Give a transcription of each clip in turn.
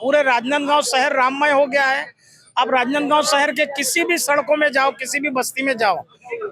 पूरे राजनांदगांव शहर राममय हो गया है। अब राजनांदगांव शहर के किसी भी सड़कों में जाओ, किसी भी बस्ती में जाओ,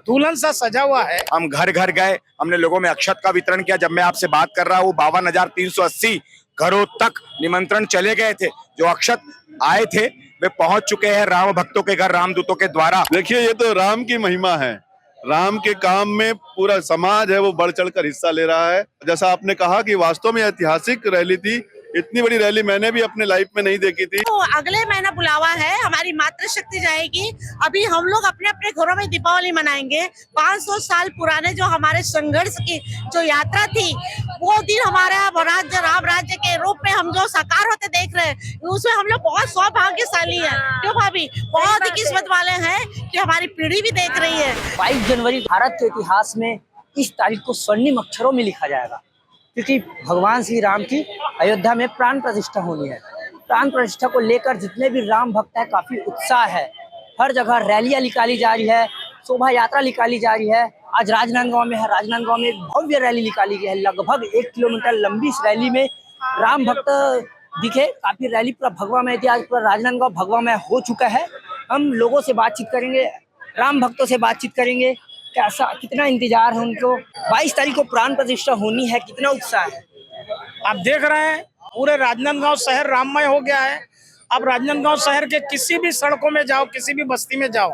दुल्हन सा सजा हुआ है। हम घर घर गए, हमने लोगों में अक्षत का वितरण किया। जब मैं आपसे बात कर रहा हूँ 52,380 घरों तक निमंत्रण चले गए थे। जो अक्षत आए थे वे पहुंच चुके हैं राम भक्तों के घर, रामदूतों के द्वारा। देखिए, ये तो राम की महिमा है। राम के काम में पूरा समाज है वो बढ़ चढ़कर हिस्सा ले रहा है। जैसा आपने कहा कि वास्तव में ऐतिहासिक रैली थी। इतनी बड़ी रैली मैंने भी अपने लाइफ में नहीं देखी थी। तो अगले महीना बुलावा है, हमारी मातृशक्ति जाएगी। अभी हम लोग अपने अपने घरों में दीपावली मनाएंगे। 500 साल पुराने जो हमारे संघर्ष की जो यात्रा थी, वो दिन हमारा राज्य राम राज्य के रूप में हम जो साकार होते देख रहे हैं, उसमें हम लोग बहुत सौभाग्यशाली हैं। क्यों भाभी, बहुत ही किस्मत वाले हैं कि हमारी पीढ़ी भी देख रही है। 22 जनवरी भारत के इतिहास में इस तारीख को स्वर्णिम अक्षरों में लिखा जाएगा, क्योंकि भगवान श्री राम की अयोध्या में प्राण प्रतिष्ठा होनी है। प्राण प्रतिष्ठा को लेकर जितने भी राम भक्त हैं काफी उत्साह है। हर जगह रैलियां निकाली जा रही है, शोभा यात्रा निकाली जा रही है। आज राजनांदगांव में है, राजनांदगांव में एक भव्य रैली निकाली गई है। लगभग 1 किलोमीटर लंबी इस रैली में राम भक्त दिखे। काफी रैली पूरा भगवामय थी। आज पूरा राजनांदगांव भगवामय हो चुका है। हम लोगों से बातचीत करेंगे, राम भक्तों से बातचीत करेंगे, कैसा कितना इंतजार है उनको। 22 तारीख को प्राण प्रतिष्ठा होनी है, कितना उत्साह है। आप देख रहे हैं पूरे राजनांदगांव शहर राममय हो गया है। अब राजनांदगांव शहर के किसी भी सड़कों में जाओ, किसी भी बस्ती में जाओ,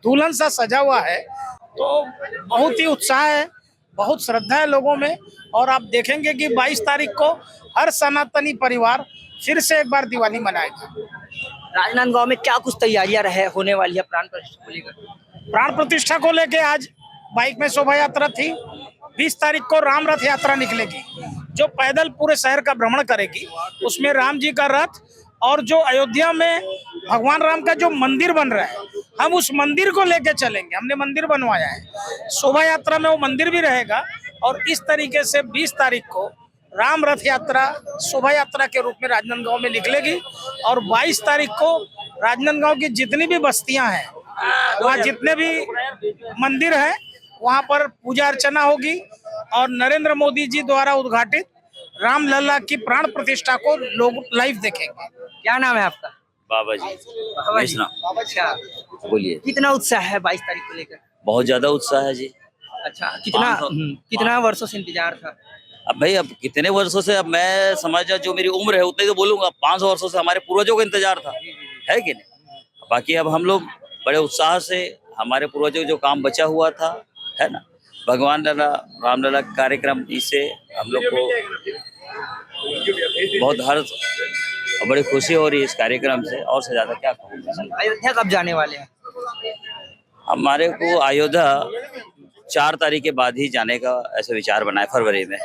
दुल्हन सा सजा हुआ है। तो बहुत ही उत्साह है, बहुत श्रद्धा है लोगों में। और आप देखेंगे कि 22 तारीख को हर सनातनी परिवार फिर से एक बार दिवाली मनाएगा। राजनांदगांव में क्या कुछ तैयारियां होने वाली है प्राण प्रतिष्ठा को लेकर? प्राण प्रतिष्ठा को लेके आज बाइक में शोभा यात्रा थी। 20 तारीख को राम रथ यात्रा निकलेगी, जो पैदल पूरे शहर का भ्रमण करेगी। उसमें राम जी का रथ और जो अयोध्या में भगवान राम का जो मंदिर बन रहा है, हम उस मंदिर को लेके चलेंगे। हमने मंदिर बनवाया है, शोभा यात्रा में वो मंदिर भी रहेगा। और इस तरीके से 20 तारीख को राम रथ यात्रा शोभा यात्रा के रूप में राजनांदगांव में निकलेगी। और 22 तारीख को राजनांदगांव की जितनी भी बस्तियां हैं, वहाँ जितने भी मंदिर हैं, वहाँ पर पूजा अर्चना होगी। और नरेंद्र मोदी जी द्वारा उद्घाटित रामलला की प्राण प्रतिष्ठा को लोग लाइव देखेंगे। क्या नाम है आपका? बाबा जी। अच्छा, बोलिए। कितना उत्साह है 22 तारीख को लेकर? बहुत ज्यादा उत्साह है जी। अच्छा, कितना वर्षों से इंतजार था? अब भाई, अब कितने वर्षों से, अब मैं समझ जो मेरी उम्र है उतने तो बोलूंगा। 500 वर्षों से हमारे पूर्वजों का इंतजार था, है कि नहीं? बाकी अब हम लोग बड़े उत्साह से, हमारे पूर्वजों जो काम बचा हुआ था, है ना, भगवान लला रामलला कार्यक्रम, इससे हम लोग को बहुत हर्ष और बड़ी खुशी हो रही है इस कार्यक्रम से। और से ज्यादा क्या कहूँगा। अयोध्या कब जाने वाले हैं? हमारे को अयोध्या 4 तारीख के बाद ही जाने का ऐसा विचार बना है। फरवरी में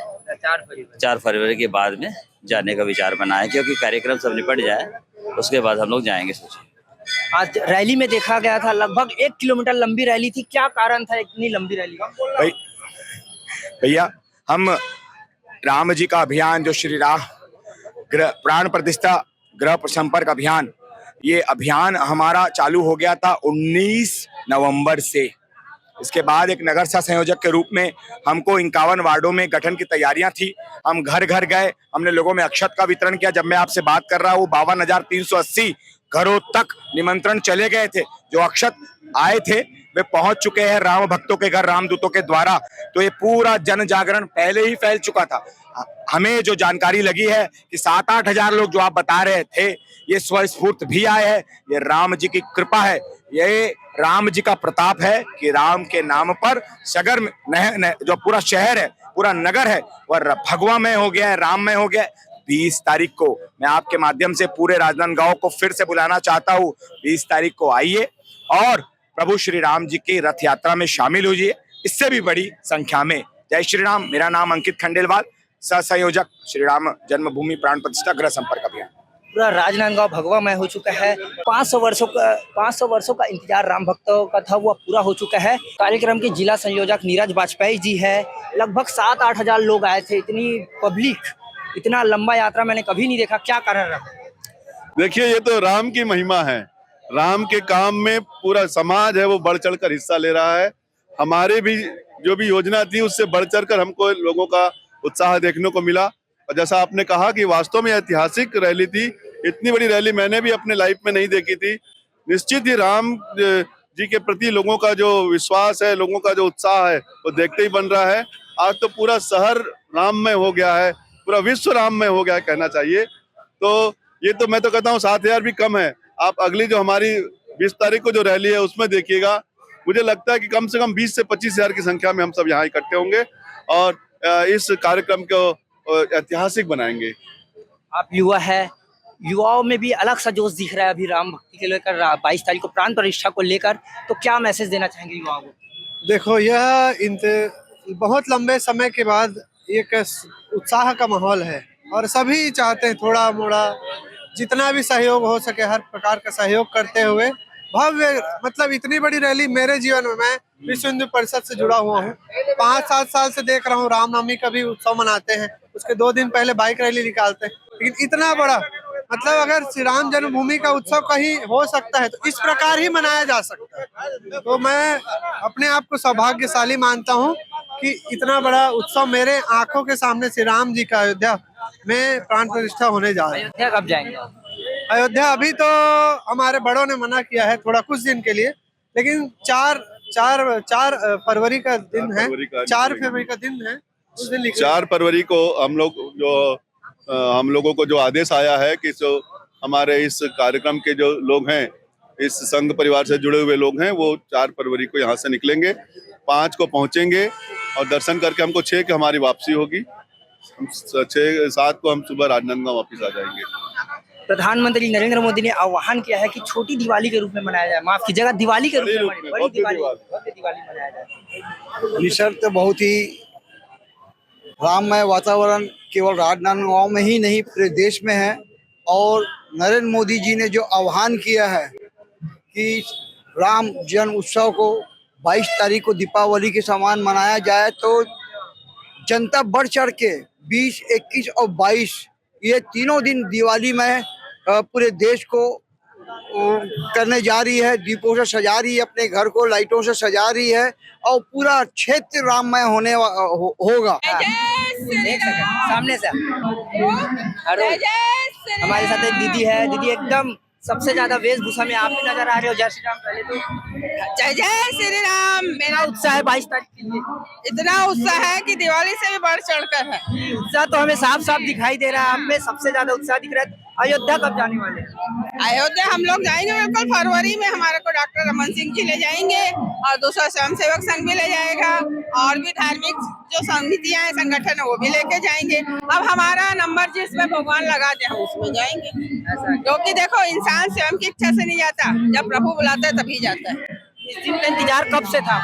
4 फरवरी के बाद में जाने का विचार बना है, क्योंकि कार्यक्रम सब निपट जाए उसके बाद हम लोग जाएंगे। सोचिए, आज रैली में देखा गया था लगभग 1 किलोमीटर लंबी रैली थी। क्या कारण था इतनी लंबी रैली? भैया, हम राम जी का अभियान, जो श्री राम प्राण प्रतिष्ठा गृह संपर्क अभियान, ये अभियान हमारा चालू हो गया था 19 नवंबर से। इसके बाद एक नगर सह संयोजक के रूप में हमको 51 वार्डों में गठन की तैयारियां थी। हम घर घर गए, हमने लोगों में अक्षत का वितरण किया। जब मैं आपसे बात कर रहा हूँ 52,380 घरों तक निमंत्रण चले गए थे। जो अक्षत आए थे वे पहुंच चुके हैं राम भक्तों के घर, रामदूतों के द्वारा। तो ये पूरा जन जागरण पहले ही फैल चुका था। हमें जो जानकारी लगी है कि 7-8 हजार लोग जो आप बता रहे थे, ये स्वस्फूर्त भी आए हैं। ये राम जी की कृपा है, ये राम जी का प्रताप है कि राम के नाम पर सगर में जो पूरा शहर है, पूरा नगर है, वह भगवामय हो गया है, राममय हो गया है। 20 तारीख को मैं आपके माध्यम से पूरे राजनांदगांव को फिर से बुलाना चाहता हूँ। 20 तारीख को आइए और प्रभु श्री राम जी की रथ यात्रा में शामिल होइए, इससे भी बड़ी संख्या में। जय श्री राम। मेरा नाम अंकित खंडेलवाल, सह संयोजक श्री राम जन्मभूमि प्राण प्रतिष्ठा गृह संपर्क अभियान। पूरा राजनांदगांव भगवामय हो चुका है। 500 वर्षों का इंतजार राम भक्तों का था, वो पूरा हो चुका है। कार्यक्रम के जिला संयोजक नीरज वाजपेयी जी है। लगभग 7-8 हजार लोग आए थे। इतनी पब्लिक, इतना लंबा यात्रा मैंने कभी नहीं देखा। क्या कारण रहा? देखिए, ये तो राम की महिमा है। राम के काम में पूरा समाज है वो बढ़ चढ़कर हिस्सा ले रहा है। हमारे भी जो भी योजना थी उससे बढ़ चढ़कर हमको लोगों का उत्साह देखने को मिला। और जैसा आपने कहा कि वास्तव में ऐतिहासिक रैली थी। इतनी बड़ी रैली मैंने भी अपने लाइफ में नहीं देखी थी। निश्चित ही राम जी के प्रति लोगों का जो विश्वास है, लोगों का जो उत्साह है, वो देखते ही बन रहा है। आज तो पूरा शहर राममय हो गया है, पूरा विश्व राममय हो गया है कहना चाहिए। तो ये तो मैं तो कहता हूँ 7,000 भी कम है। आप अगली जो हमारी 20 तारीख को जो रैली है उसमें देखिएगा, मुझे लगता है कि कम से कम 20 से 25,000 की संख्या में हम सब यहाँ इकट्ठे होंगे और इस कार्यक्रम को ऐतिहासिक बनाएंगे। आप युवा है, युवाओं में भी अलग सा जोश दिख रहा है अभी राम भक्ति के लेकर 22 तारीख को प्राण प्रतिष्ठा को लेकर, तो क्या मैसेज देना चाहेंगे युवाओं को? देखो, यह बहुत लंबे समय के बाद एक उत्साह का माहौल है और सभी चाहते हैं थोड़ा मोड़ा जितना भी सहयोग हो सके हर प्रकार का सहयोग करते हुए भव्य, मतलब इतनी बड़ी रैली मेरे जीवन में, मैं विश्व हिंदू परिषद से जुड़ा हुआ हूँ, 5-7 साल से देख रहा हूँ। रामनवमी का भी उत्सव मनाते हैं, उसके 2 दिन पहले बाइक रैली निकालते हैं, लेकिन इतना बड़ा, मतलब अगर श्री राम जन्मभूमि का उत्सव कहीं हो सकता है तो इस प्रकार ही मनाया जा सकता है। तो मैं अपने आप को सौभाग्यशाली मानता हूँ कि इतना बड़ा उत्सव मेरे आंखों के सामने श्री राम जी का अयोध्या में प्राण प्रतिष्ठा होने जा रहा है। अयोध्या कब जाएंगे? अयोध्या अभी तो हमारे बड़ों ने मना किया है थोड़ा कुछ दिन के लिए, लेकिन 4 फरवरी का दिन है, 4 फरवरी का दिन है, उस दिन 4 फरवरी को हम लोगों को जो आदेश आया है कि जो हमारे इस कार्यक्रम के जो लोग हैं, इस संघ परिवार से जुड़े हुए लोग हैं, वो 4 फरवरी को यहाँ से निकलेंगे, 5 को पहुंचेंगे और दर्शन करके हमको 6 की हमारी वापसी होगी। 6-7 को हम सुबह राजनांदगांव वापस आ जाएंगे। प्रधानमंत्री नरेंद्र मोदी ने आह्वान किया है कि छोटी दिवाली के रूप में मनाया जाए, माफ की जगह दिवाली के रूप में बड़ी दिवाली मनाया जाए। निसर्ग बहुत ही राममय वातावरण केवल राजनांदगांव में ही नहीं पूरे देश में है और नरेंद्र मोदी जी ने जो आह्वान किया है कि राम जन्म उत्सव को 22 तारीख को दीपावली के समान मनाया जाए, तो जनता बढ़ चढ़ के 20, 21 और 22 ये तीनों दिन दिवाली में पूरे देश को करने जा रही है, दीपों से सजा रही है, अपने घर को लाइटों से सजा रही है और पूरा क्षेत्र राममय होने होगा। देख सके सामने से हमारे साथ एक दीदी है, दीदी एकदम सबसे ज्यादा वेशभूषा में आप भी नजर आ रहे हो। जय श्री राम। पहले तो जय जय श्री राम। मेरा उत्साह है 22 तारीख के लिए, इतना उत्साह है कि दिवाली से भी बढ़ चढ़कर है। उत्साह तो हमें साफ साफ दिखाई दे रहा है, आप में सबसे ज्यादा उत्साह दिख रहा है। अयोध्या कब जाने वाले हैं? अयोध्या हम लोग जाएंगे बिल्कुल फरवरी में, हमारे को डॉक्टर रमन सिंह जी ले जाएंगे और दूसरा स्वयं सेवक संघ भी ले जाएगा और भी धार्मिक जो समितियां हैं, संगठन है, वो भी लेके जाएंगे। अब हमारा नंबर जिसमें भगवान लगा दे हम उसमें जाएंगे, क्योंकि देखो इंसान स्वयं की इच्छा से नहीं जाता, जब प्रभु बुलाता है तभी जाता है। इस दिन का इंतजार कब से था?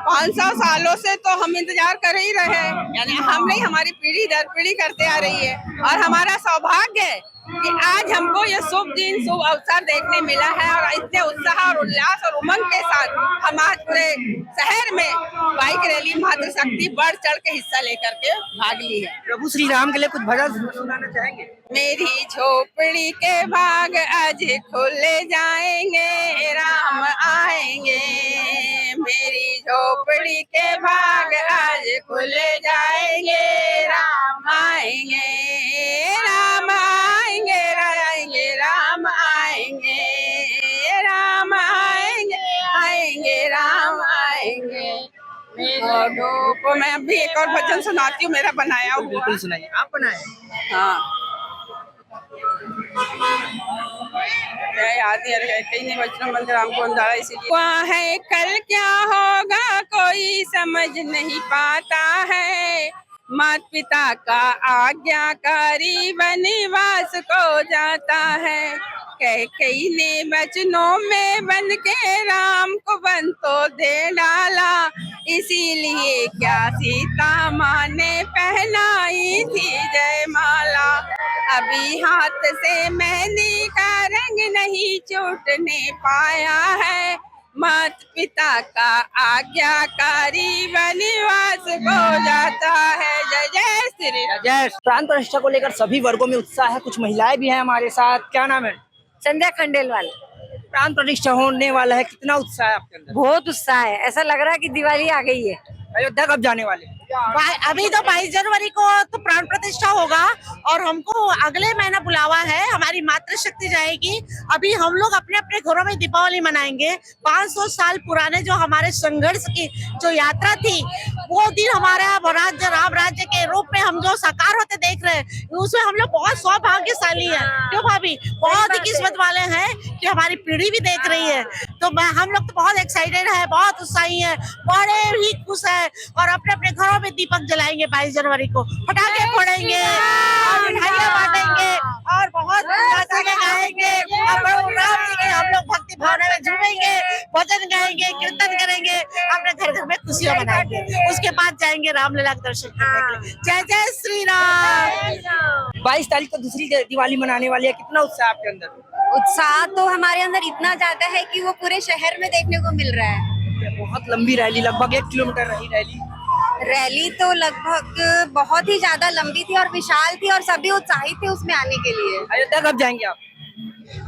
500 सालों से तो हम इंतजार कर ही रहे हैं, यानी हम नहीं, हमारी पीढ़ी दर पीढ़ी करते आ रही है और हमारा सौभाग्य है कि आज हमको ये शुभ दिन, शुभ अवसर देखने मिला है और इतने उत्साह और उल्लास और उमंग के साथ हमारे पूरे शहर में बाइक रैली मातृशक्ति बढ़ चढ़ के हिस्सा लेकर के भाग ली है। प्रभु श्री राम के लिए कुछ भजन सुनाना चाहेंगे? मेरी झोपड़ी के भाग आज खुले जाएंगे, राम आएंगे। मेरी झोपड़ी के भाग आज खुले जाएंगे, राम आएंगे, राम आएंगे, आएंगे, राम आएंगे, राम आएंगे, आएंगे, राम आएंगे। मेरी धूप में अभी एक और भजन सुनाती हूँ, मेरा बनाया हुआ। बिल्कुल सुनाइए। आप बनाए? हाँ, याद नहीं, वचन मंदिर हमको अंधारा इसीलिए वहाँ है। कल क्या होगा कोई समझ नहीं पाता है, माता पिता का आज्ञाकारी वनवास को जाता है। कैकेयी ने वचनों में बन के राम को वन तो दे डाला, इसीलिए क्या सीता माँ ने पहनाई थी जयमाला। अभी हाथ से मेहंदी का रंग नहीं छूटने पाया है, माता पिता का आज्ञाकारी वनवास को जाता है। जय जय श्री राम। जय। प्राण प्रतिष्ठा को लेकर सभी वर्गों में उत्साह है, कुछ महिलाएं भी हैं हमारे साथ। क्या नाम है? संध्या खंडेलवाल। प्राण प्रतिष्ठा होने वाला है, कितना उत्साह है आपके अंदर? बहुत उत्साह है, ऐसा लग रहा है कि दिवाली आ गई है। अयोध्या कब जाने वाले? अभी तो 22 जनवरी को तो प्राण प्रतिष्ठा होगा और हमको अगले महीना बुलावा है। हमारी मातृशक्ति जाएगी। अभी हम लोग अपने अपने घरों में दीपावली मनाएंगे। 500 साल पुराने जो हमारे संघर्ष की जो यात्रा थी, वो दिन हमारा राज्य राम राज्य के रूप में हम जो साकार होते देख रहे हैं, उसमें हम लोग बहुत सौभाग्यशाली है। क्यों भाभी, बहुत ही किस्मत वाले हैं कि हमारी पीढ़ी भी देख रही है। तो हम लोग तो बहुत एक्साइटेड है, बहुत उत्साही है, बड़े ही खुश है और अपने अपने घरों में दीपक जलाएंगे। 22 जनवरी को पटाखे फोड़ेंगे और मिठाइयाँ बांटेंगे और बहुत गाने गाएंगे और राम जी के हम लोग भक्ति भावना में झूमेंगे, भजन गाएंगे, कीर्तन करेंगे, अपने घर घर में खुशियाँ मनाएंगे। उसके बाद जाएंगे रामलीला के दर्शन करने के लिए। जय जय श्री राम। 22 तारीख को दूसरी दिवाली मनाने वाली है, कितना उत्साह है आपके अंदर? उत्साह तो हमारे अंदर इतना ज्यादा है कि वो पूरे शहर में देखने को मिल रहा है। बहुत लंबी रैली, लगभग 1 किलोमीटर रही रैली तो लगभग बहुत ही ज्यादा लंबी थी और विशाल थी और सभी उत्साहित थे उसमें आने के लिए। अयोध्या कब जाएंगे आप?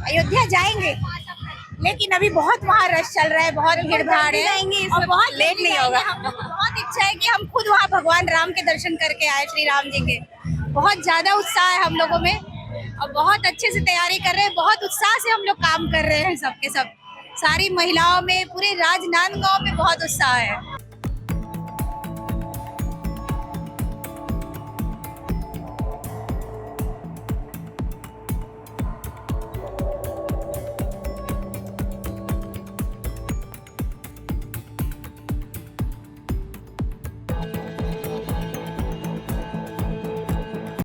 अयोध्या जाएंगे, लेकिन अभी बहुत वहाँ रश चल रहा है, बहुत भीड़ भाड़ है और बहुत लेट नहीं होगा। बहुत इच्छा है कि हम खुद वहाँ भगवान राम के दर्शन करके आए, श्री राम जी के। बहुत ज्यादा उत्साह है हम लोगों में और बहुत अच्छे से तैयारी कर रहे हैं। बहुत उत्साह से हम लोग काम कर रहे हैं, सबके सब, सारी महिलाओं में, पूरे राजनांदगांव में बहुत उत्साह है।